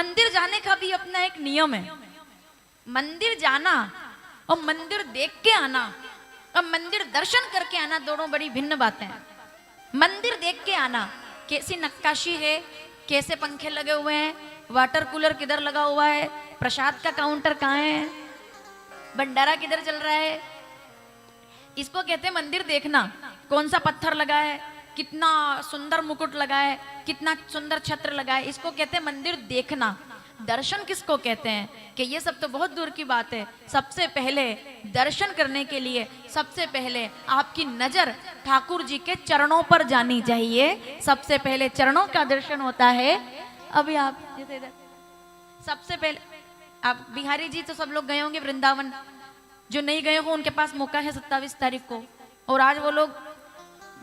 मंदिर जाने का भी अपना एक नियम है। मंदिर जाना और मंदिर देख के आना और मंदिर दर्शन करके आना दोनों बड़ी भिन्न बातें हैं। मंदिर देख के आना, कैसी नक्काशी है, कैसे पंखे लगे हुए हैं, वाटर कूलर किधर लगा हुआ है, प्रसाद का काउंटर कहाँ है, भंडारा किधर चल रहा है, इसको कहते हैं मंदिर देखना। कौन सा पत्थर लगा है, कितना सुंदर मुकुट लगा है, कितना सुंदर छत्र लगा है, इसको कहते हैं मंदिर देखना। दर्शन किसको कहते हैं कि ये सब तो बहुत दूर की बात है। सबसे पहले दर्शन करने के लिए सबसे पहले आपकी नजर ठाकुर जी के चरणों पर जानी चाहिए। सबसे पहले चरणों का दर्शन होता है। अभी आप जैसे इधर सबसे पहले आप बिहारी जी तो सब लोग गए होंगे वृंदावन, जो नहीं गए हो उनके पास मौका है 27 तारीख को। और आज वो लोग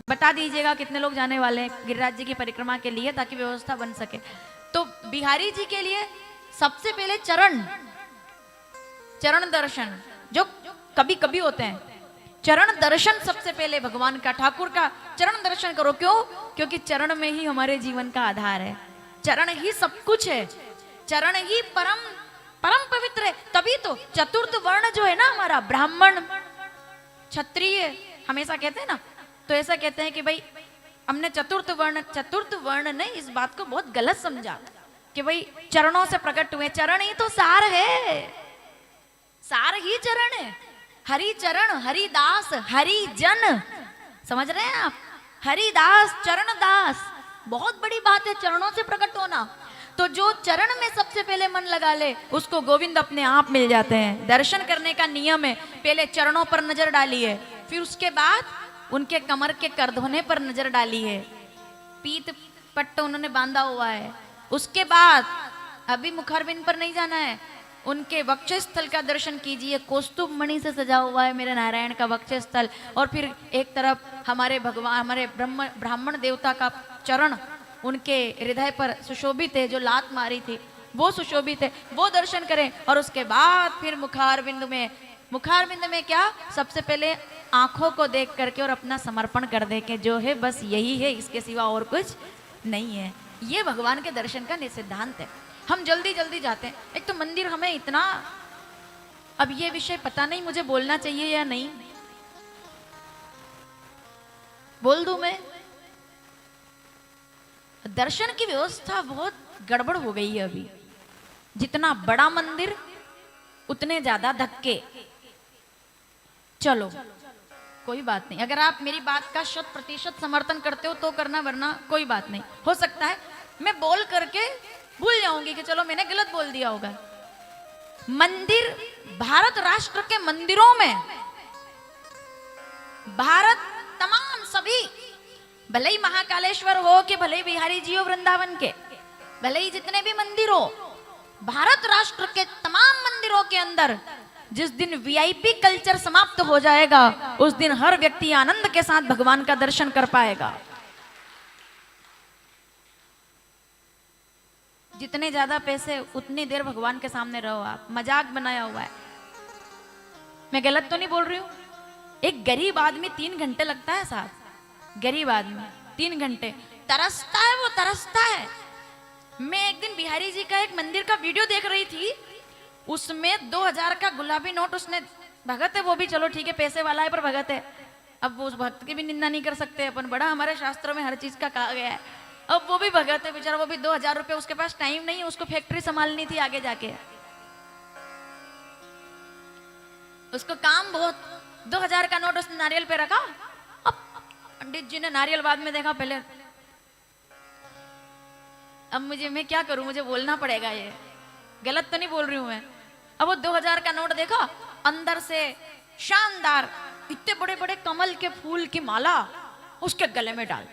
बता दीजिएगा कितने लोग जाने वाले हैं गिरिराज जी की परिक्रमा के लिए, ताकि व्यवस्था बन सके। तो बिहारी जी के लिए सबसे पहले चरण दर्शन जो कभी कभी होते हैं, चरण दर्शन सबसे पहले भगवान का, ठाकुर का चरण दर्शन करो। क्यों? क्योंकि चरण में ही हमारे जीवन का आधार है, चरण ही सब कुछ है, चरण ही परम परम पवित्र है। तभी तो चतुर्थ वर्ण जो है ना हमारा, ब्राह्मण क्षत्रिय हमेशा कहते हैं ना, तो ऐसा कहते हैं कि भाई हमने चतुर्थ वर्ण ने इस बात को बहुत गलत समझा कि भाई चरणों से प्रकट हुए। चरण ही तो सार है, सार ही चरण है। हरि चरण, हरिदास, हरिजन, समझ रहे हैं आप? हरिदास, चरण दास, बहुत बड़ी बात है चरणों से प्रकट होना। तो जो चरण में सबसे पहले मन लगा ले उसको गोविंद अपने आप मिल जाते हैं। दर्शन करने का नियम है, पहले चरणों पर नजर डालिए, फिर उसके बाद उनके कमर के करधोने पर नजर डालिए, पीत पट्टा उन्होंने बांधा हुआ है। उसके बाद अभी मुखारबिंद पर नहीं जाना है, उनके वक्षस्थल का दर्शन कीजिए। कौस्तुभ मणि से सजा हुआ है मेरे नारायण का वक्षस्थल। और फिर एक तरफ हमारे भगवान, हमारे ब्राह्मण देवता का चरण उनके हृदय पर सुशोभित है, जो लात मारी थी वो सुशोभित है, वो दर्शन करें। और उसके बाद फिर मुखारबिंद में क्या, सबसे पहले आंखों को देख करके और अपना समर्पण कर दे के जो है बस यही है, इसके सिवा और कुछ नहीं है। ये भगवान के दर्शन का सिद्धांत है। हम जल्दी जल्दी जाते हैं। एक तो मंदिर हमें इतना, अब ये विषय पता नहीं मुझे बोलना चाहिए या नहीं, बोल दूं मैं? दर्शन की व्यवस्था बहुत गड़बड़ हो गई है अभी। जितना बड़ा मंदिर उतने ज्यादा धक्के। चलो कोई बात नहीं, अगर आप मेरी बात का 100% समर्थन करते हो तो करना, वरना कोई बात नहीं। हो सकता है मैं बोल करके भूल जाऊंगी कि चलो मैंने गलत बोल दिया होगा। मंदिर, भारत राष्ट्र के मंदिरों में, भारत तमाम सभी, भले ही महाकालेश्वर हो कि भले ही बिहारी जी हो वृंदावन के, भले ही जितने भी मंदिर हो, भारत राष्ट्र के तमाम मंदिरों के अंदर जिस दिन वीआईपी कल्चर समाप्त हो जाएगा उस दिन हर व्यक्ति आनंद के साथ भगवान का दर्शन कर पाएगा। जितने ज्यादा पैसे उतनी देर भगवान के सामने रहो आप। मजाक बनाया हुआ है, मैं गलत तो नहीं बोल रही हूं? एक गरीब आदमी 3 घंटे लगता है साहब, गरीब आदमी 3 घंटे तरसता है, वो तरसता है। मैं एक दिन बिहारी जी का एक मंदिर का वीडियो देख रही थी, उसमें 2000 का गुलाबी नोट उसने, भगत है वो भी, चलो ठीक है पैसे वाला है पर भगत है, अब वो उस भक्त की भी निंदा नहीं कर सकते अपन, बड़ा हमारे शास्त्रों में हर चीज का कहा गया है। अब वो भी भगत है बेचारा, वो भी 2000 रुपये, उसके पास टाइम नहीं है, उसको फैक्ट्री संभालनी थी आगे जाके, उसको काम बहुत। 2000 का नोट उसने नारियल पे रखा। अब पंडित जी ने नारियल बाद में देखा पहले, अब मैं क्या करूं, मुझे बोलना पड़ेगा, ये गलत तो नहीं बोल रही हूं मैं। अब वो 2000 का नोट देखा, अंदर से शानदार इतने बड़े बड़े कमल के फूल की माला उसके गले में डाल,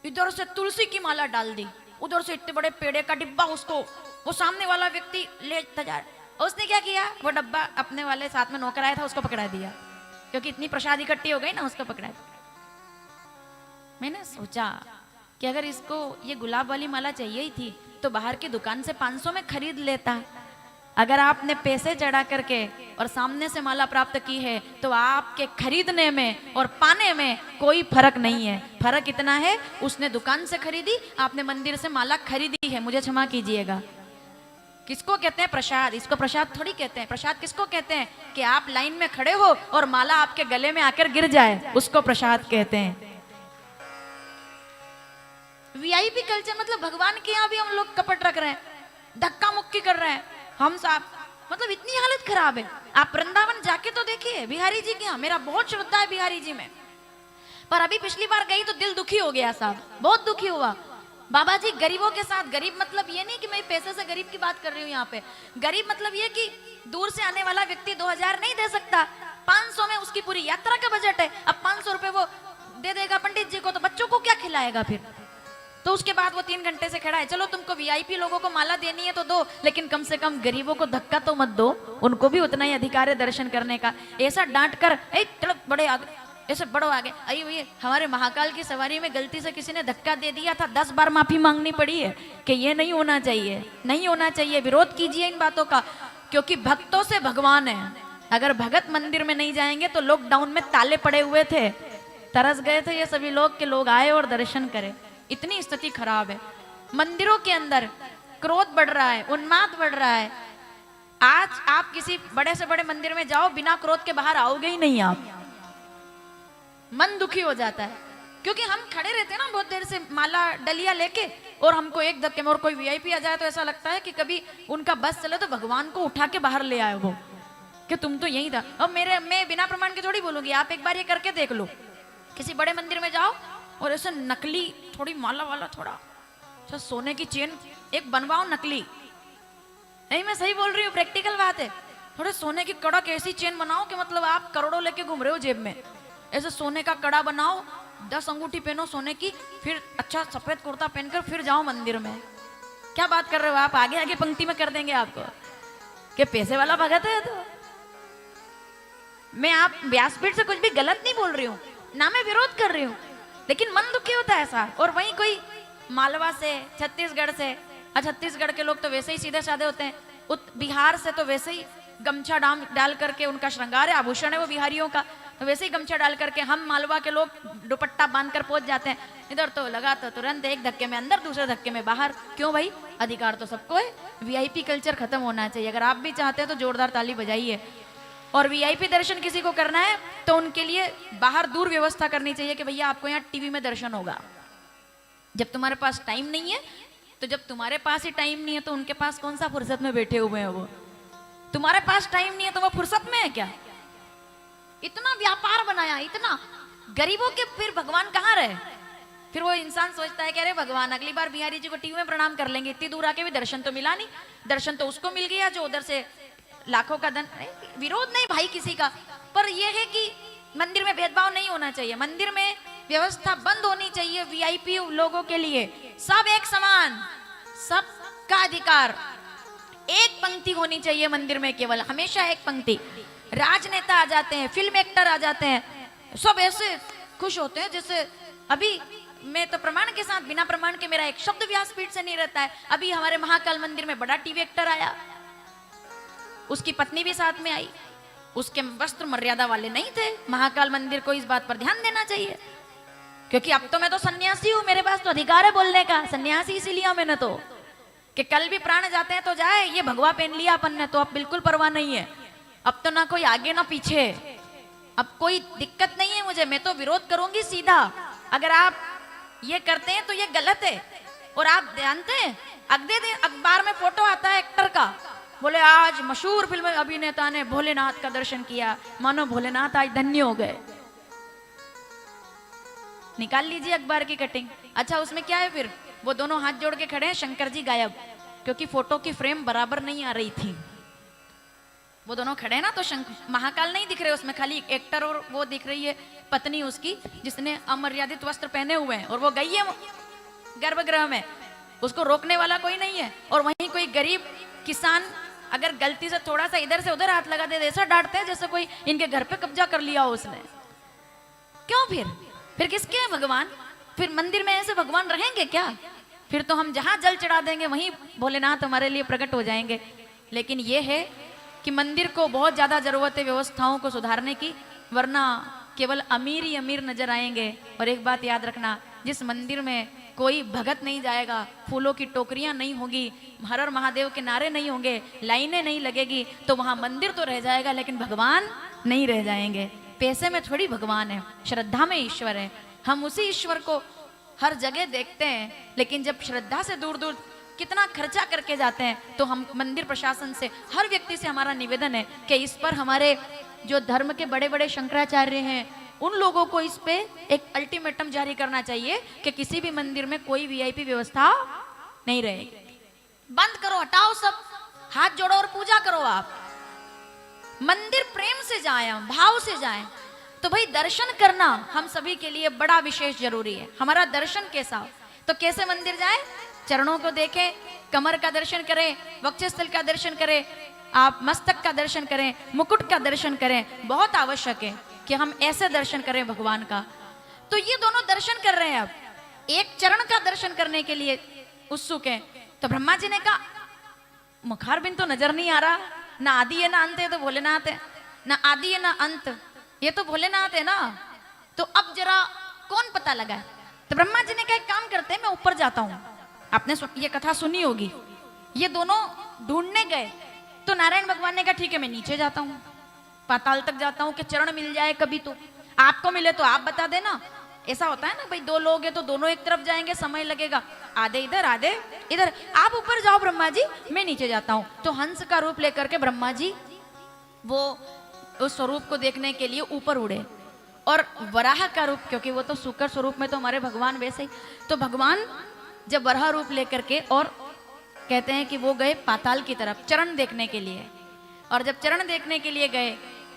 इधर से तुलसी की माला डाल दी, उधर से इतने बड़े पेड़े का डिब्बा उसको वो सामने वाला व्यक्ति लेता जा रहा। उसने क्या किया, वो डब्बा अपने वाले साथ में नौकर आया था उसको पकड़ा दिया, क्योंकि इतनी प्रसाद इकट्ठी हो गई ना, उसको पकड़ा दिया। मैंने सोचा कि अगर इसको ये गुलाब वाली माला चाहिए ही थी तो बाहर की दुकान से 500 में खरीद लेता, अगर आपने पैसे चढ़ा करके और सामने से माला प्राप्त की है तो आपके खरीदने में और पाने में कोई फर्क नहीं है। फर्क इतना है, उसने दुकान से खरीदी, आपने मंदिर से माला खरीदी है। मुझे क्षमा कीजिएगा, किसको कहते हैं प्रसाद? इसको प्रसाद थोड़ी कहते हैं। प्रसाद किसको कहते हैं कि आप लाइन में खड़े हो और माला आपके गले में आकर गिर जाए, उसको प्रसाद कहते हैं। वीआईपी कल्चर मतलब भगवान के यहाँ भी हम लोग कपट रख रहे हैं, धक्का मुक्की कर रहे हैं हम साहब। मतलब इतनी हालत खराब है। आप वृंदावन जाके तो देखिए बिहारी जी के यहाँ, मेरा बहुत श्रद्धा है बिहारी जी में, पर अभी पिछली बार गई तो दिल दुखी हो गया साहब, बहुत दुखी हुआ। बाबा जी गरीबों के साथ, गरीब मतलब ये नहीं कि मैं पैसे से गरीब की बात कर रही हूँ यहाँ पे, गरीब मतलब ये कि दूर से आने वाला व्यक्ति 2000 नहीं दे सकता, 500 में उसकी पूरी यात्रा का बजट है। अब 500 रुपए वो दे देगा पंडित जी को, तो बच्चों को क्या खिलाएगा फिर? तो उसके बाद वो 3 घंटे से खड़ा है। चलो तुमको वीआईपी लोगों को माला देनी है तो दो, लेकिन कम से कम गरीबों को धक्का तो मत दो, उनको भी उतना ही अधिकार है दर्शन करने का। ऐसा डांट कर बड़े आगे, ऐसे बढ़ो आगे। अरे भैया, हमारे महाकाल की सवारी में गलती से किसी ने धक्का दे दिया था, 10 बार माफी मांगनी पड़ी है कि ये नहीं होना चाहिए, नहीं होना चाहिए। विरोध कीजिए इन बातों का, क्योंकि भक्तों से भगवान है। अगर भगत मंदिर में नहीं जाएंगे तो लॉकडाउन में ताले पड़े हुए थे, तरस गए थे ये सभी लोग के लोग आए और दर्शन करें। इतनी स्थिति खराब है। मंदिरों के अंदर क्रोध बढ़ रहा है, उन्माद बढ़ रहा है। आज आप किसी बड़े से बड़े मंदिर में जाओ, बिना क्रोध के बाहर आओगे ही नहीं आप। मन दुखी हो जाता है, क्योंकि हम खड़े रहते हैं ना बहुत देर से माला डलिया लेके, और हमको एक धक्के में और कोई वीआईपी आ जाए तो ऐसा लगता है कि कभी उनका बस चले तो भगवान को उठा के बाहर ले आए वो, कि तुम तो यही था। अब मैं बिना प्रमाण के थोड़ी बोलूंगी, आप एक बार ये करके देख लो। किसी बड़े मंदिर में जाओ और ऐसे नकली थोड़ी माला वाला थोड़ा अच्छा सोने की चेन एक बनवाओ नकली, नहीं मैं सही बोल रही हूँ, प्रैक्टिकल बात है। थोड़े सोने की कड़क ऐसी चेन बनाओ कि मतलब आप करोड़ों लेके घूम रहे हो जेब में। ऐसे सोने का कड़ा बनाओ, 10 अंगूठी पहनो सोने की, फिर अच्छा सफेद कुर्ता पहनकर फिर जाओ मंदिर में। क्या बात कर रहे हो आप? आगे आगे पंक्ति में कर देंगे आपको कि पैसे वाला भगत है। तो मैं आप व्यासपीठ से कुछ भी गलत नहीं बोल रही हूँ ना, मैं विरोध कर रही हूँ, लेकिन मन दुखी होता है ऐसा। और वहीं कोई मालवा से, छत्तीसगढ़ से, छत्तीसगढ़ के लोग तो वैसे ही सीधे साधे होते हैं, बिहार से तो वैसे ही गमछा डाल करके उनका श्रृंगार है, आभूषण है वो बिहारियों का, तो वैसे ही गमछा डाल करके हम मालवा के लोग दुपट्टा बांध कर पहुंच जाते हैं। इधर तो लगा तो तुरंत एक धक्के में अंदर, दूसरे धक्के में बाहर। क्यों भाई? अधिकार तो सबको है। वीआईपी कल्चर खत्म होना चाहिए। अगर आप भी चाहते हैं तो जोरदार ताली बजाइए। और वीआईपी दर्शन किसी को करना है तो उनके लिए बाहर दूर व्यवस्था करनी चाहिए कि भैया आपको यहाँ टीवी में दर्शन होगा। जब तुम्हारे पास टाइम नहीं है, तो जब तुम्हारे पास ही टाइम नहीं है तो उनके पास कौन सा फुर्सत में बैठे हुए हैं वो? तुम्हारे पास टाइम नहीं है तो वो फुर्सत में है क्या? इतना व्यापार बनाया, इतना गरीबों के, फिर भगवान कहाँ रहे? फिर वो इंसान सोचता है कि अरे भगवान अगली बार बिहारी जी को टीवी में प्रणाम कर लेंगे, इतनी दूर आके भी दर्शन तो मिला नहीं। दर्शन तो उसको मिल गया जो उधर से लाखों का धन। विरोध नहीं भाई किसी का, पर यह है कि मंदिर में भेदभाव नहीं होना चाहिए। मंदिर में व्यवस्था बंद होनी चाहिए वीआईपी लोगों के लिए। सब एक समान, सबका अधिकार, एक पंक्ति होनी चाहिए मंदिर में, केवल हमेशा एक पंक्ति। राजनेता आ जाते हैं, फिल्म एक्टर आ जाते हैं, सब ऐसे खुश होते हैं जैसे अभी मैं तो प्रमाण के साथ, बिना प्रमाण के मेरा एक शब्द व्यासपीठ से नहीं रहता है। अभी हमारे महाकाल मंदिर में बड़ा टीवी एक्टर आया, उसकी पत्नी भी साथ में आई, उसके वस्त्र मर्यादा वाले नहीं थे। महाकाल मंदिर को इस बात पर ध्यान देना चाहिए, क्योंकि अब तो मैं तो सन्यासी हूं, मेरे पास तो अधिकार है बोलने का। सन्यासी इसीलिए मैंने तो कि कल भी प्राण जाते हैं तो जाए, ये भगवा पहन लिया अपन ने तो अब बिल्कुल परवाह नहीं है। अब तो ना कोई आगे ना पीछे, अब कोई दिक्कत नहीं है मुझे, मैं तो विरोध करूंगी सीधा। अगर आप ये करते हैं तो ये गलत है। और आप जानते हैं अखबार में फोटो आता है एक्टर का, बोले आज मशहूर फिल्म अभिनेता ने भोलेनाथ का दर्शन किया, मानो भोलेनाथ आज धन्य हो गए। निकाल लीजिए अखबार की कटिंग। अच्छा उसमें क्या है फिर? वो दोनों हाथ जोड़ के खड़े हैं, शंकर जी गायब, क्योंकि फोटो की फ्रेम बराबर नहीं आ रही थी। वो दोनों खड़े हैं ना, तो महाकाल नहीं दिख रहे उसमें, खाली एक्टर और वो दिख रही है पत्नी उसकी, जिसने अमर्यादित वस्त्र पहने हुए हैं, और वो गई है गर्भगृह में, उसको रोकने वाला कोई नहीं है। और वहीं कोई गरीब किसान अगर गलती से थोड़ा सा इधर से उधर हाथ लगा दे, ऐसा डांटते हैं जैसे कोई इनके घर पे कब्जा कर लिया हो उसने। क्यों फिर किसके हैं भगवान? फिर मंदिर में ऐसे भगवान रहेंगे क्या? फिर तो हम जहां जल चढ़ा देंगे वहीं भोलेनाथ हमारे लिए प्रकट हो जाएंगे। लेकिन ये है कि मंदिर को बहुत ज़्यादा ज़रूरत है व्यवस्थाओं को सुधारने की, वरना केवल अमीर ही अमीर नजर आएंगे। और एक बात याद रखना, जिस मंदिर में कोई भगत नहीं जाएगा, फूलों की टोकरियां नहीं होगी, हर हर महादेव के नारे नहीं होंगे, लाइनें नहीं लगेगी, तो वहां मंदिर तो रह जाएगा लेकिन भगवान नहीं रह जाएंगे। पैसे में थोड़ी भगवान है, श्रद्धा में ईश्वर है। हम उसी ईश्वर को हर जगह देखते हैं, लेकिन जब श्रद्धा से दूर दूर कितना खर्चा करके जाते हैं, तो हम मंदिर प्रशासन से, हर व्यक्ति से हमारा निवेदन है कि इस पर हमारे जो धर्म के बड़े बड़े शंकराचार्य हैं, उन लोगों को इस पे एक अल्टीमेटम जारी करना चाहिए कि किसी भी मंदिर में कोई वीआईपी व्यवस्था नहीं रहेगी। बंद करो, हटाओ सब, हाथ जोड़ो और पूजा करो। आप मंदिर प्रेम से जाएं, भाव से जाएं। तो भाई दर्शन करना हम सभी के लिए बड़ा विशेष जरूरी है। हमारा दर्शन कैसा हो, तो कैसे मंदिर जाएं? चरणों को देखें, कमर का दर्शन करें, वक्षस्थल का दर्शन करें, आप मस्तक का दर्शन करें, मुकुट का दर्शन करें। बहुत आवश्यक है कि हम ऐसे दर्शन करें भगवान का। तो ये दोनों दर्शन कर रहे हैं, अब एक चरण का दर्शन करने के लिए उत्सुक है। तो ब्रह्मा जी ने कहा मुखारबिंद तो नजर नहीं आ रहा, ना आदि है ना अंत है, तो भोलेनाथ है, ना आदि है ना अंत, ये तो भोलेनाथ है ना। तो अब जरा कौन पता लगा है? तो ब्रह्मा जी ने कहा एक काम करते हैं, मैं ऊपर जाता हूँ। आपने ये कथा सुनी होगी, ये दोनों ढूंढने गए, तो नारायण भगवान ने कहा ठीक है मैं नीचे जाता हूँ, पाताल तक जाता हूँ कि चरण मिल जाए कभी, तो आपको मिले तो आप बता देना। ऐसा होता है ना भाई, दो लोग हैं तो दोनों एक तरफ जाएंगे, समय लगेगा, आधे इधर आधे इधर। आप ऊपर जाओ ब्रह्मा जी, मैं नीचे जाता हूँ। तो हंस का रूप लेकर के ब्रह्मा जी वो उस स्वरूप को देखने के लिए ऊपर उड़े, और वराह का रूप, क्योंकि वो तो शुकर स्वरूप में तो हमारे भगवान वैसे ही, तो भगवान जब वराह रूप लेकर के, और कहते हैं कि वो गए पाताल की तरफ चरण देखने के लिए। और जब चरण देखने के लिए गए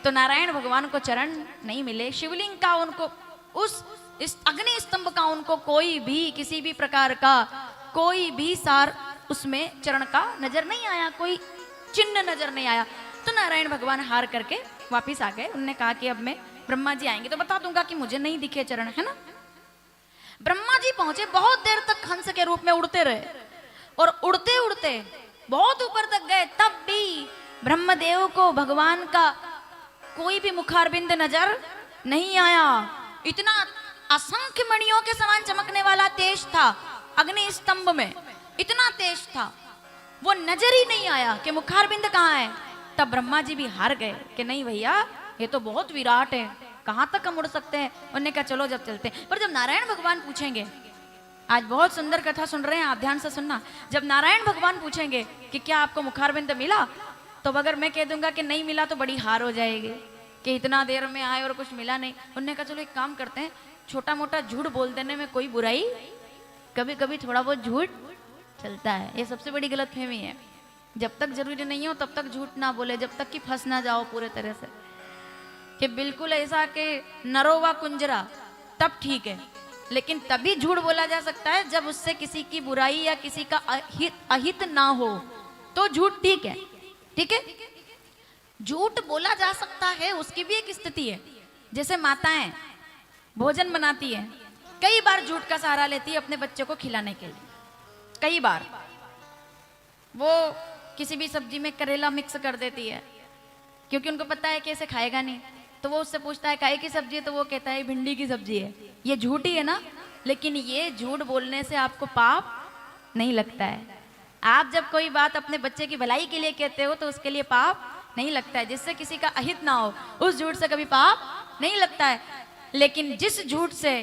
तो नारायण भगवान को चरण नहीं मिले, शिवलिंग का उनको, उस इस अग्नि स्तंभ का उनको कोई भी किसी भी प्रकार का कोई भी सार उसमें चरण का नजर नहीं आया, कोई चिन्ह नजर नहीं आया। तो नारायण भगवान हार करके वापिस आ गए। उन्होंने कहा कि अब मैं, ब्रह्मा जी आएंगे तो बता दूंगा कि मुझे नहीं दिखे चरण, है ना। ब्रह्मा जी पहुंचे, बहुत देर तक हंस के रूप में उड़ते रहे, और उड़ते उड़ते बहुत ऊपर तक गए, तब भी ब्रह्मदेव को भगवान का कोई भी मुखारबिंद नजर नहीं आया। इतना असंख्य मणियों के समान चमकने वाला तेज था अग्नि स्तंभ में, इतना तेज था, वो नजर ही नहीं आया कि मुखारबिंद कहाँ है। तब ब्रह्मा जी भी हार गए कि नहीं भैया, ये तो बहुत विराट है, कहाँ तक हम उड़ सकते हैं। उन्होंने कहा चलो जब चलते हैं। पर जब नारायण भगवान पूछेंगे, आज बहुत सुंदर कथा सुन रहे हैं आप, ध्यान से सुनना, जब नारायण भगवान पूछेंगे कि क्या आपको मुखारबिंद मिला, तो अगर मैं कह दूंगा कि नहीं मिला तो बड़ी हार हो जाएगी कि इतना देर में आए और कुछ मिला नहीं। उन्होंने कहा चलो एक काम करते हैं, छोटा मोटा झूठ बोल देने में कोई बुराई, कभी कभी थोड़ा बहुत झूठ चलता है। ये सबसे बड़ी गलतफहमी है। जब तक जरूरी नहीं हो तब तक झूठ ना बोले, जब तक कि फंस ना जाओ पूरे तरह से, कि बिल्कुल ऐसा कि नरो व कुंजरा, तब ठीक है। लेकिन तभी झूठ बोला जा सकता है जब उससे किसी की बुराई या किसी का अहित ना हो, तो झूठ ठीक है। ठीक है, झूठ बोला जा सकता है, उसकी भी एक स्थिति है। जैसे माताएं भोजन बनाती हैं, कई बार झूठ का सहारा लेती है अपने बच्चे को खिलाने के लिए। कई बार वो किसी भी सब्जी में करेला मिक्स कर देती है, क्योंकि उनको पता है कि इसे खाएगा नहीं, तो वो उससे पूछता है काहे की सब्जी है, तो वो कहता है भिंडी की सब्जी है। ये झूठ ही है ना, लेकिन ये झूठ बोलने से आपको पाप नहीं लगता है। आप जब कोई बात अपने बच्चे की भलाई के लिए कहते हो तो उसके लिए पाप नहीं लगता है। जिससे किसी का अहित ना हो, उस झूठ से कभी पाप नहीं लगता है। लेकिन जिस झूठ से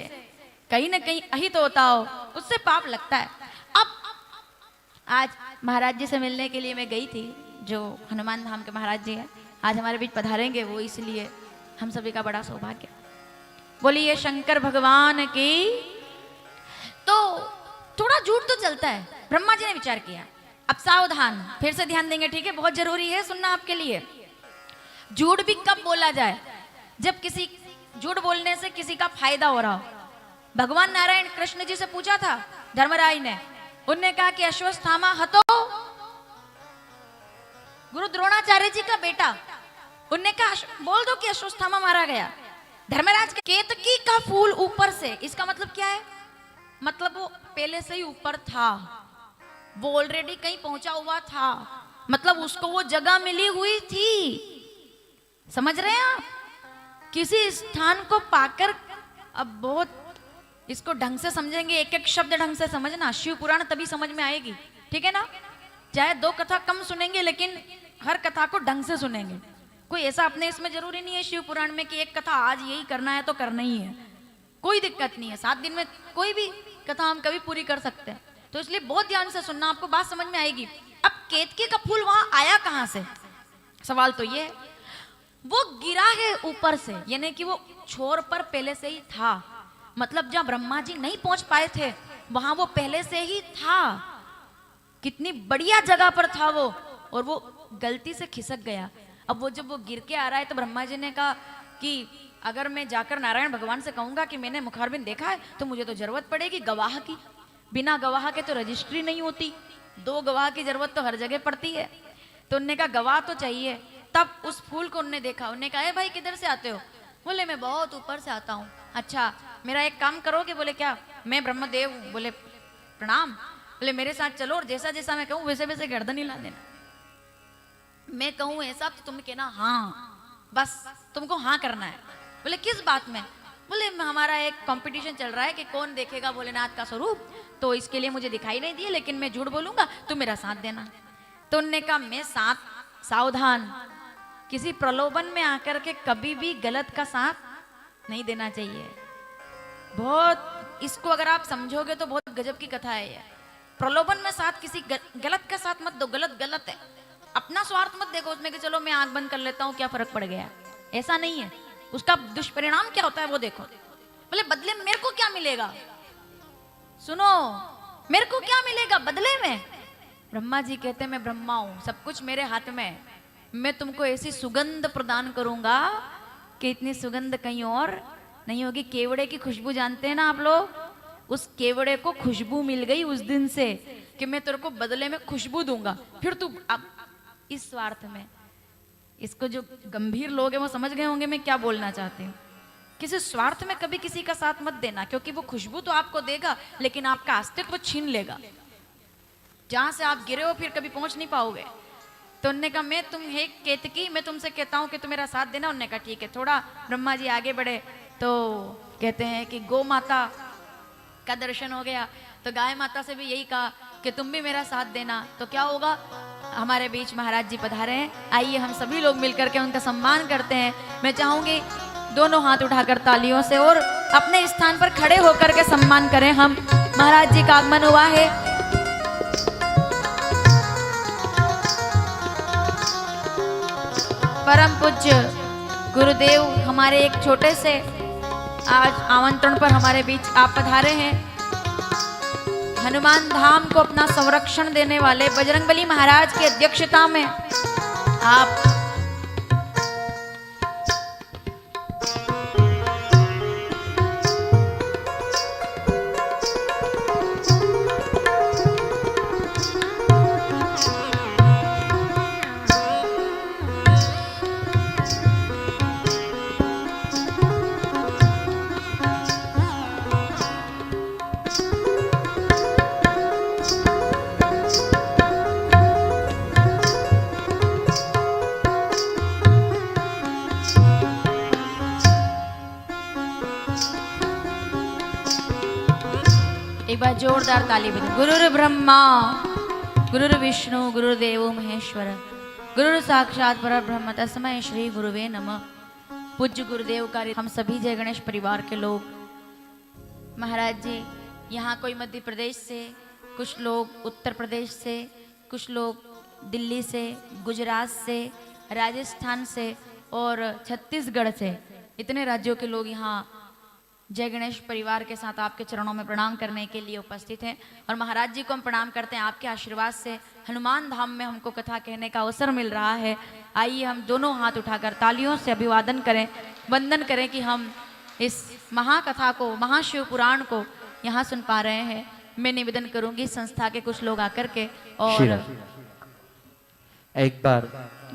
कहीं ना कहीं अहित होता हो, उससे पाप लगता है। अब आज महाराज जी से मिलने के लिए मैं गई थी, जो हनुमान धाम के महाराज जी हैं, आज हमारे बीच पधारेंगे वो, इसलिए हम सभी का बड़ा सौभाग्य। बोलिए शंकर भगवान की। तो थोड़ा झूठ तो चलता है, ब्रह्मा जी ने विचार किया। अब सावधान, फिर से ध्यान देंगे, ठीक है, बहुत जरूरी है सुनना आपके लिए। झूठ भी कब बोला जाए? जब किसी झूठ बोलने से किसी का फायदा हो रहा हो। भगवान नारायण कृष्ण जी से पूछा था धर्मराज ने, उनने कहा कि अश्वत्थामा हतो, गुरु द्रोणाचार्य जी का बेटा, उनने कहा बोल दो कि अश्वत्थामा मारा गया। धर्मराज केतकी का फूल ऊपर से, इसका मतलब क्या है? मतलब वो पहले से ही ऊपर था, वो ऑलरेडी कहीं पहुंचा हुआ था, मतलब उसको वो जगह मिली हुई थी। समझ रहे हैं आप? किसी स्थान को पाकर, अब बहुत इसको ढंग से समझेंगे, एक एक शब्द ढंग से समझना, शिव पुराण तभी समझ में आएगी, ठीक है ना? चाहे 2 कथा कम सुनेंगे लेकिन हर कथा को ढंग से सुनेंगे। कोई ऐसा अपने इसमें जरूरी नहीं है शिव पुराण में कि एक कथा आज यही करना है तो करना ही है, कोई दिक्कत नहीं है। 7 दिन में कोई भी कथा हम कभी पूरी कर सकते हैं, तो इसलिए बहुत ध्यान से सुनना, आपको बात समझ में आएगी। अब केतकी का फूल वहां आया कहां से, सवाल तो ये है। वो गिरा है ऊपर से, यानी कि वो छोर पर पहले से ही था। मतलब जब ब्रह्मा जी नहीं पहुंच पाए थे वहां वो पहले से ही था। कितनी बढ़िया जगह पर था वो, और वो गलती से खिसक गया। अब वो जब वो गिर के आ रहा है तो ब्रह्मा जी ने कहा कि अगर मैं जाकर नारायण भगवान से कहूंगा कि मैंने मुखारबिंद देखा है तो मुझे तो जरूरत पड़ेगी गवाह की। बिना गवाह के तो रजिस्ट्री नहीं होती, 2 गवाह की जरूरत तो हर जगह पड़ती है। तो उनने कहा गवाह तो चाहिए। तब उस फूल को उनने देखा, उनने कहा ए भाई किधर से आते हो? बोले मैं बहुत ऊपर से आता हूँ। अच्छा मेरा एक काम करोगे? बोले क्या? मैं ब्रह्मदेव हूँ। बोले प्रणाम। बोले मेरे साथ चलो और जैसा जैसा मैं कहूँ वैसे वैसे गर्दन हिला देना। मैं कहूँ ऐसा तो तुम कहना हाँ, बस तुमको हाँ करना है। बोले किस बात में? बोले हमारा एक कंपटीशन चल रहा है कि कौन देखेगा भोलेनाथ का स्वरूप, तो इसके लिए मुझे दिखाई नहीं दिए लेकिन मैं झूठ बोलूंगा, तुम मेरा साथ देना। तो उनने कहा मैं साथ, सावधान, किसी प्रलोभन में आकर के कभी भी गलत का साथ नहीं देना चाहिए। बहुत इसको अगर आप समझोगे तो बहुत गजब की कथा है ये। प्रलोभन में साथ, किसी गलत का साथ मत दो, गलत गलत है। अपना स्वार्थ मत देखो उसमें कि चलो मैं आंख बंद कर लेता हूँ क्या फर्क पड़ गया, ऐसा नहीं है। उसका दुष्परिणाम क्या होता है वो देखो। बोले बदले में मेरे को क्या मिलेगा? सुनो, मेरे को क्या मिलेगा बदले में? ब्रह्मा जी कहते हैं मैं ब्रह्मा हूं, सब कुछ मेरे हाथ में है। मैं तुमको ऐसी सुगंध प्रदान करूंगा कि इतनी सुगंध कहीं और नहीं होगी। केवड़े की खुशबू जानते हैं ना आप लोग? उस केवड़े को खुशबू मिल गई उस दिन से कि मैं तेरे को बदले में खुशबू दूंगा। फिर तू अब इस स्वार्थ में, इसको जो गंभीर लोग हैं वो समझ गए होंगे मैं क्या बोलना चाहती हूँ। किसी स्वार्थ में कभी किसी का साथ मत देना, क्योंकि वो खुशबू तो आपको देगा लेकिन आपका अस्तित्व छीन लेगा। जहां से आप गिरे हो फिर कभी पहुंच नहीं पाओगे। तो उन्होंने कहा मैं तुम है केतकी, मैं तुमसे कहता हूँ कि तुम मेरा साथ देना। उन्होंने कहा ठीक है। थोड़ा ब्रह्मा जी आगे बढ़े तो कहते हैं कि गौ माता का दर्शन हो गया, तो गाय माता से भी यही कहा कि तुम भी मेरा साथ देना। तो क्या होगा, हमारे बीच महाराज जी पधारे हैं, आइए हम सभी लोग मिलकर के उनका सम्मान करते हैं। मैं चाहूंगी दोनों हाथ उठाकर तालियों से और अपने स्थान पर खड़े होकर के सम्मान करें हम। महाराज जी का आगमन हुआ है। परम पूज्य गुरुदेव हमारे एक छोटे से आज आमंत्रण पर हमारे बीच आप पधारे हैं। हनुमान धाम को अपना संरक्षण देने वाले बजरंगबली महाराज की अध्यक्षता में आप एक बार जोरदार ताली बजाएं। गुरुर ब्रह्मा गुरुर विष्णु गुरुदेव महेश्वर गुरुर साक्षात परब्रह्म तस्मै श्री गुरुवे नमः। पूज्य गुरुदेव का हम सभी जय गणेश परिवार के लोग, महाराज जी यहाँ कोई मध्य प्रदेश से, कुछ लोग उत्तर प्रदेश से, कुछ लोग दिल्ली से, गुजरात से, राजस्थान से और छत्तीसगढ़ से, इतने राज्यों के लोग यहाँ जय गणेश परिवार के साथ आपके चरणों में प्रणाम करने के लिए उपस्थित हैं। और महाराज जी को हम प्रणाम करते हैं। आपके आशीर्वाद से हनुमान धाम में हमको कथा कहने का अवसर मिल रहा है। आइए हम दोनों हाथ उठाकर तालियों से अभिवादन करें, वंदन करें कि हम इस महाकथा को, महाशिव पुराण को यहाँ सुन पा रहे हैं। मैं निवेदन करूंगी संस्था के कुछ लोग आकर के और एक बार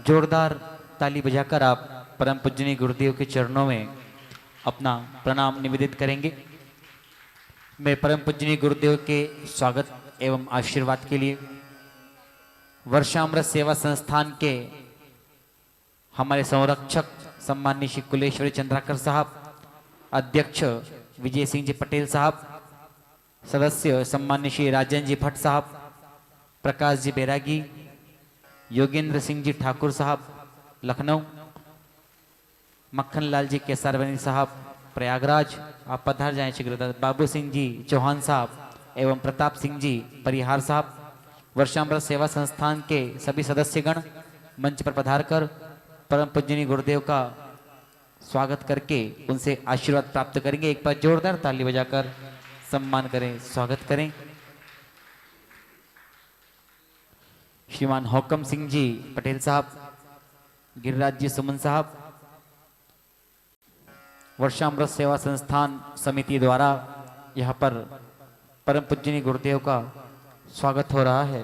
जोरदार ताली बजाकर आप परम पूजनीय गुरुदेव के चरणों में अपना प्रणाम निवेदित करेंगे। मैं परम पूजनीय गुरुदेव के स्वागत एवं आशीर्वाद के लिए वर्षामृत सेवा संस्थान के हमारे संरक्षक सम्माननीय श्री कुलेश्वरी चंद्राकर साहब, अध्यक्ष विजय सिंह जी पटेल साहब, सदस्य सम्माननीय श्री राजेंद्र जी भट्ट साहब, प्रकाश जी बैरागी, योगेंद्र सिंह जी ठाकुर साहब लखनऊ, मक्खन लाल जी केसरवनी साहब प्रयागराज, आप पधार जाएं शीघ्र। बाबू सिंह जी चौहान साहब एवं प्रताप सिंह जी परिहार साहब, वर्षामृत सेवा संस्थान के सभी सदस्यगण मंच पर पधार कर परम पूजनीय गुरुदेव का स्वागत करके उनसे आशीर्वाद प्राप्त करेंगे। एक बार जोरदार ताली बजाकर सम्मान करें, स्वागत करें। श्रीमान हुक्म सिंह जी पटेल साहब, गिरिराज जी सुमन साहब, वर्षामृत सेवा संस्थान समिति द्वारा यहाँ पर परम पूजनीय गुरुदेव का स्वागत हो रहा है।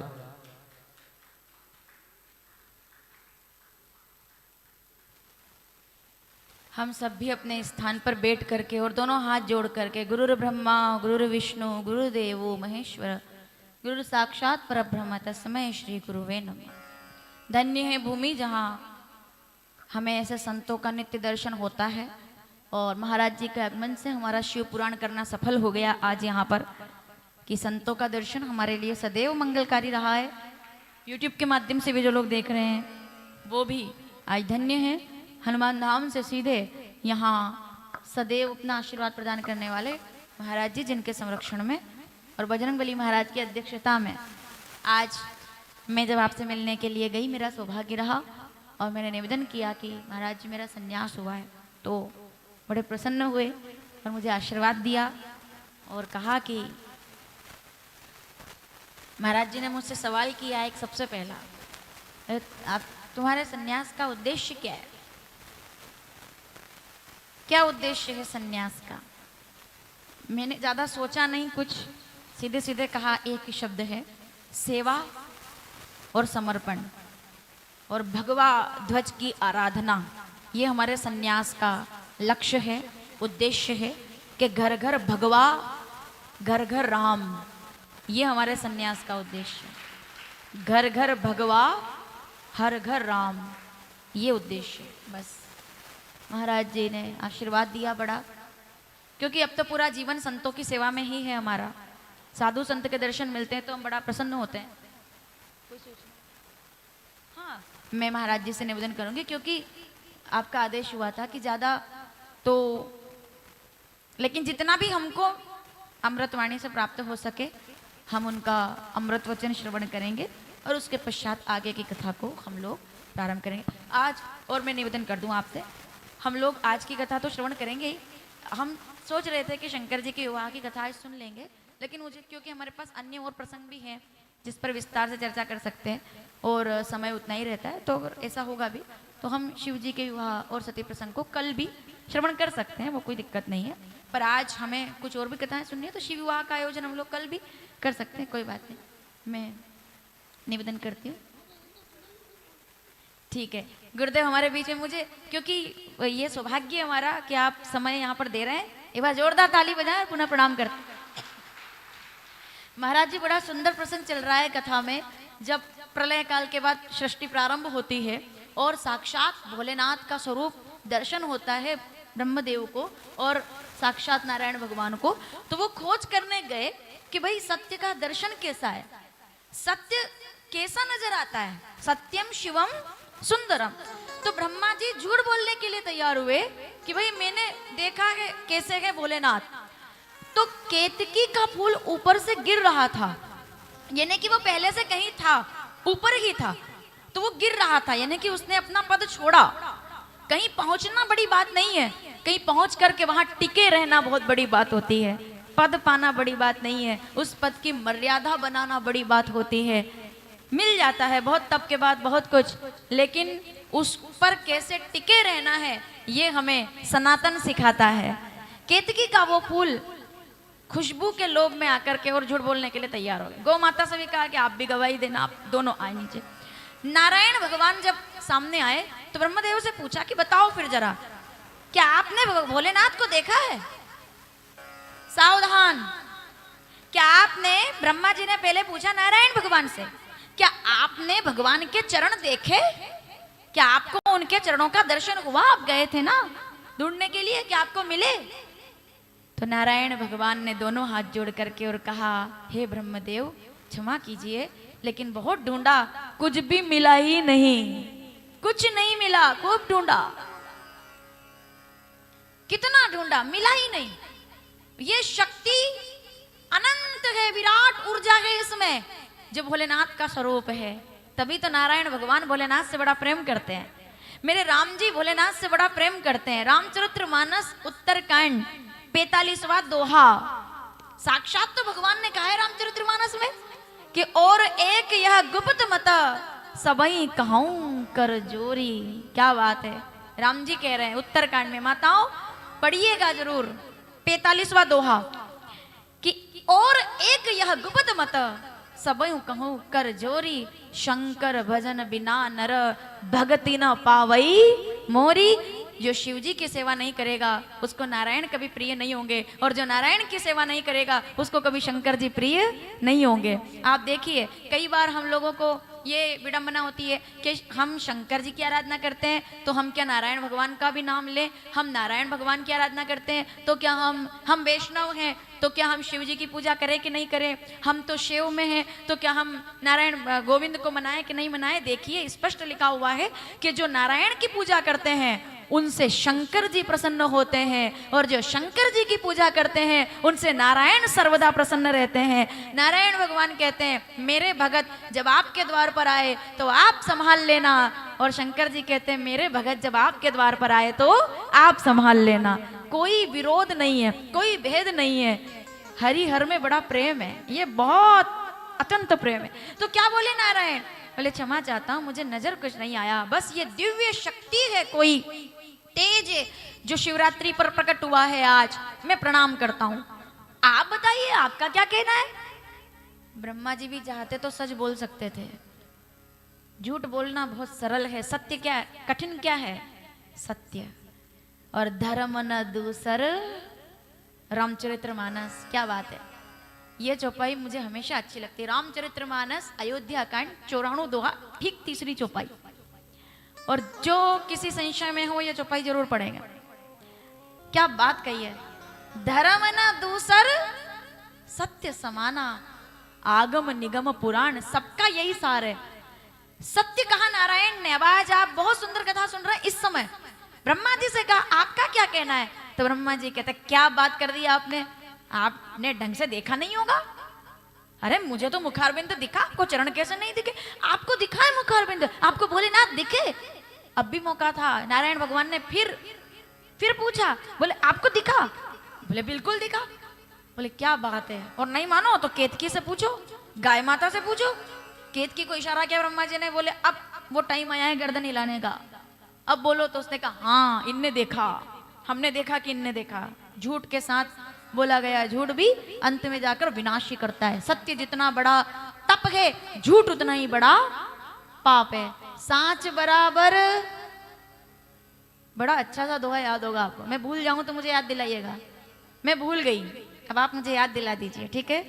हम सब भी अपने स्थान पर बैठ करके और दोनों हाथ जोड़ करके गुरुर् ब्रह्मा गुरुर् विष्णु गुरुदेवो महेश्वर गुरु साक्षात परब्रह्म तस्मै श्री गुरुवे नमः। धन्य है भूमि जहाँ हमें ऐसे संतों का नित्य दर्शन होता है और महाराज जी के आगमन से हमारा शिव पुराण करना सफल हो गया आज यहाँ पर, कि संतों का दर्शन हमारे लिए सदैव मंगलकारी रहा है। YouTube के माध्यम से भी जो लोग देख रहे हैं वो भी आज धन्य है। हनुमान धाम से सीधे यहाँ सदैव अपना आशीर्वाद प्रदान करने वाले महाराज जी, जिनके संरक्षण में और बजरंगबली महाराज की अध्यक्षता में आज मैं जब आपसे मिलने के लिए गई, मेरा सौभाग्य रहा और मैंने निवेदन किया कि महाराज जी मेरा संन्यास हुआ है, तो बड़े प्रसन्न हुए और मुझे आशीर्वाद दिया और कहा कि महाराज जी ने मुझसे सवाल किया एक सबसे पहला, आप तुम्हारे संन्यास का उद्देश्य क्या है? क्या उद्देश्य है संन्यास का? मैंने ज़्यादा सोचा नहीं, कुछ सीधे सीधे कहा, एक ही शब्द है, सेवा और समर्पण और भगवा ध्वज की आराधना। ये हमारे संन्यास का लक्ष्य है, उद्देश्य है कि घर घर भगवा घर घर राम। ये हमारे संन्यास का उद्देश्य है, घर घर भगवा हर घर राम, ये उद्देश्य है। बस महाराज जी ने आशीर्वाद दिया बड़ा, क्योंकि अब तो पूरा जीवन संतों की सेवा में ही है हमारा। साधु संत के दर्शन मिलते हैं तो हम बड़ा प्रसन्न होते हैं। हाँ, मैं महाराज जी से निवेदन करूंगी, क्योंकि आपका आदेश हुआ था कि ज़्यादा तो, लेकिन जितना भी हमको अमृतवाणी से प्राप्त हो सके हम उनका अमृत वचन श्रवण करेंगे और उसके पश्चात आगे की कथा को हम लोग प्रारंभ करेंगे आज। और मैं निवेदन कर दूं आपसे, हम लोग आज की कथा तो श्रवण करेंगे ही। हम सोच रहे थे कि शंकर जी के विवाह की कथा आज सुन लेंगे, लेकिन मुझे क्योंकि हमारे पास अन्य और प्रसंग भी हैं जिस पर विस्तार से चर्चा कर सकते हैं और समय उतना ही रहता है, तो अगर ऐसा होगा भी तो हम शिव जी के विवाह और सती प्रसंग को कल भी श्रवण कर सकते हैं, वो कोई दिक्कत नहीं है। पर आज हमें कुछ और भी कथाएं सुननी है, तो शिव विवाह का आयोजन हम लोग कल भी कर सकते हैं, कोई बात नहीं। मैं निवेदन करती हूँ, ठीक है। गुरुदेव हमारे बीच में, मुझे क्योंकि ये सौभाग्य हमारा कि आप समय यहाँ पर दे रहे हैं, एक बार जोरदार ताली बजाएं और पुनः प्रणाम करते। महाराज जी, बड़ा सुंदर प्रसंग चल रहा है कथा में, जब प्रलय काल के बाद सृष्टि प्रारंभ होती है और साक्षात भोलेनाथ का स्वरूप दर्शन होता है ब्रह्मदेव को और साक्षात नारायण भगवान को, तो वो खोज करने गए कि भाई सत्य का दर्शन कैसा है, सत्य कैसा नजर आता है, सत्यम शिवम सुंदरम। तो ब्रह्मा जी झूठ बोलने के लिए तैयार हुए कि भाई मैंने देखा है कैसे है भोलेनाथ। तो केतकी का फूल ऊपर से गिर रहा था, यानी कि वो पहले से कहीं था, ऊपर ही था, तो वो गिर रहा था, यानी कि उसने अपना पद छोड़ा। कहीं पहुंचना बड़ी बात नहीं है, कहीं पहुंच करके वहां टिके रहना बहुत बड़ी बात होती है। पद पाना बड़ी बात नहीं है, उस पद की मर्यादा बनाना बड़ी बात होती है। मिल जाता है बहुत तप के बाद बहुत कुछ, लेकिन उस पर कैसे टिके रहना है ये हमें सनातन सिखाता है। केतकी का वो फूल खुशबू के लोभ में आकर के और झूठ बोलने के लिए तैयार हो गए। गौ माता से भी कहा कि आप भी गवाही देना, आप दोनों आए नीचे। नारायण भगवान जब सामने आए तो ब्रह्मदेव से पूछा कि बताओ फिर जरा, क्या आपने भोलेनाथ को देखा है? सावधान, क्या आपने, ब्रह्मा जी ने पहले पूछा नारायण भगवान से, क्या आपने भगवान के चरण देखे? क्या आपको उनके चरणों का दर्शन हुआ? आप गए थे ना ढूंढने के लिए कि आपको मिले। तो नारायण भगवान ने दोनों हाथ जोड़ करके और कहा, हे ब्रह्मदेव क्षमा कीजिए, लेकिन बहुत ढूंढा, कुछ भी मिला ही नहीं, कुछ नहीं मिला, खूब ढूंढा, कितना ढूंढा, मिला ही नहीं। ये शक्ति अनंत है, विराट ऊर्जा है इसमें, जो भोलेनाथ का स्वरूप है। तभी तो नारायण भगवान भोलेनाथ से बड़ा प्रेम करते हैं। मेरे राम जी भोलेनाथ से बड़ा प्रेम करते हैं। रामचरितमानस उत्तरकांड 45वां दोहा, साक्षात तो भगवान ने कहा है रामचरितमानस में कि और एक यह गुप्त मत सबई कहूं कर जोरी। क्या बात है, राम जी कह रहे हैं उत्तरकांड में, माताओं पढ़िएगा जरूर 45वां दोहा, कि और एक यह गुप्त मत सबई कहूं कर जोरी, शंकर भजन बिना नर भगति न पावई मोरी। जो शिव जी की सेवा नहीं करेगा उसको नारायण कभी प्रिय नहीं होंगे, और जो नारायण की सेवा नहीं करेगा उसको कभी शंकर जी प्रिय नहीं होंगे। आप देखिए कई बार हम लोगों को ये विडंबना होती है कि हम शंकर जी की आराधना करते हैं तो हम क्या नारायण भगवान का भी नाम लें? हम नारायण भगवान की आराधना करते हैं तो क्या हम वैष्णव हैं तो क्या हम शिव जी की पूजा करें कि नहीं करें? हम तो शिव में हैं तो क्या हम नारायण गोविंद को मनाएं कि नहीं मनाएं? देखिए स्पष्ट लिखा हुआ है कि जो नारायण की पूजा करते हैं उनसे शंकर जी प्रसन्न होते हैं, और जो शंकर जी की पूजा करते हैं उनसे नारायण सर्वदा प्रसन्न रहते हैं। नारायण भगवान कहते हैं मेरे भगत जब आपके द्वार पर आए तो आप संभाल लेना, और शंकर जी कहते हैं मेरे भगत जब आपके द्वार पर आए तो आप संभाल लेना। कोई विरोध नहीं है, कोई भेद नहीं है, हरिहर में बड़ा प्रेम है, ये बहुत अत्यंत प्रेम है। तो क्या बोले नारायण? बोले क्षमा चाहता हूं, मुझे नजर कुछ नहीं आया, बस ये दिव्य शक्ति है, कोई तेज है जो शिवरात्रि पर प्रकट हुआ है आज, मैं प्रणाम करता हूं। आप बताइए आपका क्या कहना है? ब्रह्मा जी भी चाहते तो सच बोल सकते थे, झूठ बोलना बहुत सरल है, सत्य क्या है, कठिन क्या है? सत्य। और धर्म न दूसर, रामचरितमानस। क्या बात है, ये चौपाई मुझे हमेशा अच्छी लगती है। रामचरितमानस अयोध्या कांड 94 दोहा, ठीक तीसरी चौपाई। और जो किसी संशय में हो ये चौपाई जरूर पढ़ेगा। क्या बात कही है, धर्म न दूसर सत्य समाना, आगम निगम पुराण, सबका यही सार है। सत्य कहा नारायण ने। अब आज आप बहुत सुंदर कथा सुन रहे हैं, इस समय ब्रह्मा जी से कहा आपका क्या कहना है? तो ब्रह्मा जी कहते क्या बात कर दी आपने, आपने ढंग से देखा नहीं होगा। अरे मुझे तो मुखारबिंद दिखा, आपको चरण कैसे नहीं दिखे? आपको दिखा है मुखारबिंद, आपको भोलेनाथ दिखे? अब भी मौका था, नारायण भगवान ने फिर पूछा, बोले आपको दिखा? बोले बिल्कुल दिखा। बोले क्या बात है, और नहीं मानो तो केतकी से पूछो, गाय माता से पूछो। केतकी को इशारा किया ब्रह्मा जी ने, बोले अब वो टाइम आया है गर्दन हिलाने का, अब बोलो। तो उसने कहा हाँ इनने देखा, हमने देखा कि इनने देखा। झूठ के साथ बोला गया झूठ भी अंत में जाकर विनाश ही करता है। सत्य जितना बड़ा तप है, झूठ उतना ही बड़ा पाप है। सांच बराबर, बड़ा अच्छा सा दोहा याद होगा आपको, मैं भूल जाऊं तो मुझे याद दिलाइएगा। मैं भूल गई, अब आप मुझे याद दिला दीजिए, ठीक है?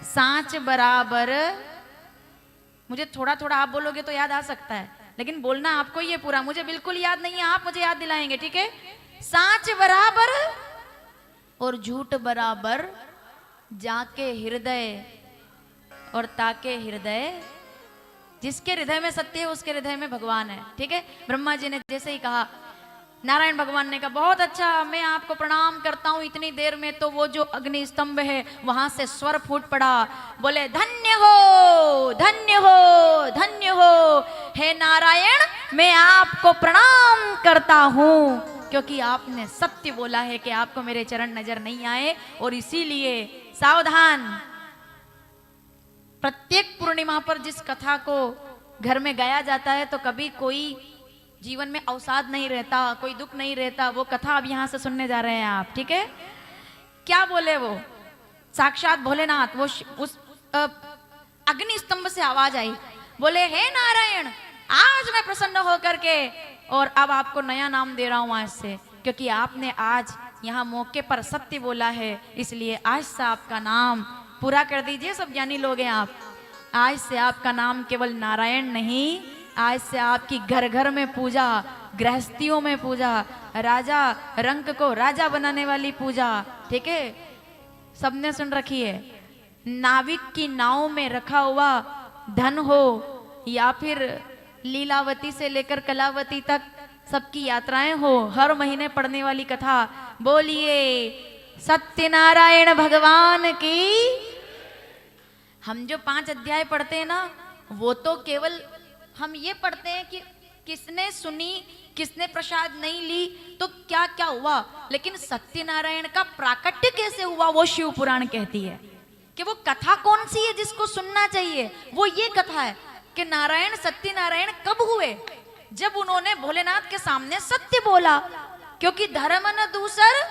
सांच बराबर, मुझे थोड़ा थोड़ा आप बोलोगे तो याद आ सकता है, लेकिन बोलना आपको ही है पूरा, मुझे बिल्कुल याद नहीं है, आप मुझे याद दिलाएंगे, ठीक है? सांच बराबर और झूठ बराबर, जाके हृदय और ताके हृदय, जिसके हृदय में सत्य है उसके हृदय में भगवान है, ठीक है? ब्रह्मा जी ने जैसे ही कहा, नारायण भगवान ने कहा बहुत अच्छा, मैं आपको प्रणाम करता हूं। इतनी देर में तो वो जो अग्नि स्तंभ है वहां से स्वर फूट पड़ा, बोले धन्य हो धन्य हो धन्य हो, हे नारायण मैं आपको प्रणाम करता हूं, क्योंकि आपने सत्य बोला है कि आपको मेरे चरण नजर नहीं आए। और इसीलिए सावधान, प्रत्येक पूर्णिमा पर जिस कथा को घर में गाया जाता है तो कभी कोई जीवन में अवसाद नहीं रहता, कोई दुख नहीं रहता। वो कथा अब यहां से सुनने जा रहे हैं आप, ठीक है? क्या बोले वो? साक्षात भोलेनाथ, वो उस अग्नि स्तंभ से आवाज आई, बोले हे नारायण आज मैं प्रसन्न होकर के और अब आपको नया नाम दे रहा हूं आज से, क्योंकि आपने आज यहाँ मौके पर सत्य बोला है, इसलिए आज से आपका नाम पूरा कर दीजिए। सब ज्ञानी लोग हैं आप। आज से आपका नाम केवल नारायण नहीं, आज से आपकी घर घर में पूजा, गृहस्थियों में पूजा, राजा रंक को राजा बनाने वाली पूजा। ठीक है, सबने सुन रखी है। नाविक की नाव में रखा हुआ धन हो या फिर लीलावती से लेकर कलावती तक सबकी यात्राएं हो, हर महीने पढ़ने वाली कथा। बोलिए सत्यनारायण भगवान की। हम जो 5 अध्याय पढ़ते हैं ना, वो तो केवल हम ये पढ़ते हैं कि किसने सुनी, किसने प्रसाद नहीं ली, तो क्या क्या हुआ, लेकिन सत्यनारायण का प्राकट्य कैसे हुआ वो शिव पुराण कहती है। कि वो कथा कौन सी है जिसको सुनना चाहिए, वो ये कथा है कि नारायण सत्यनारायण कब हुए, जब उन्होंने भोलेनाथ के सामने सत्य बोला। क्योंकि धर्म न दूसर,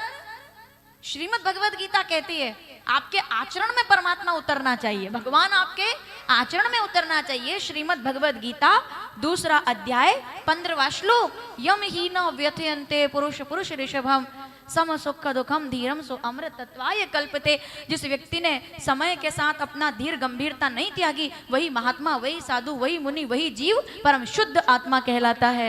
श्रीमद् भगवद गीता कहती है आपके आचरण में परमात्मा उतरना चाहिए, भगवान आपके आचरण में उतरना चाहिए। श्रीमद् भगवद गीता 2 अध्याय 15वां श्लोक, यम ही न व्यथयन्ते पुरुष पुरुष ऋषभम सम सुख दुखम धीरम सो अमृत तत्वाय कल्पते। जिस व्यक्ति ने समय के साथ अपना धीर गंभीरता नहीं त्यागी, वही महात्मा, वही साधु, वही मुनि, वही जीव परम शुद्ध आत्मा कहलाता है।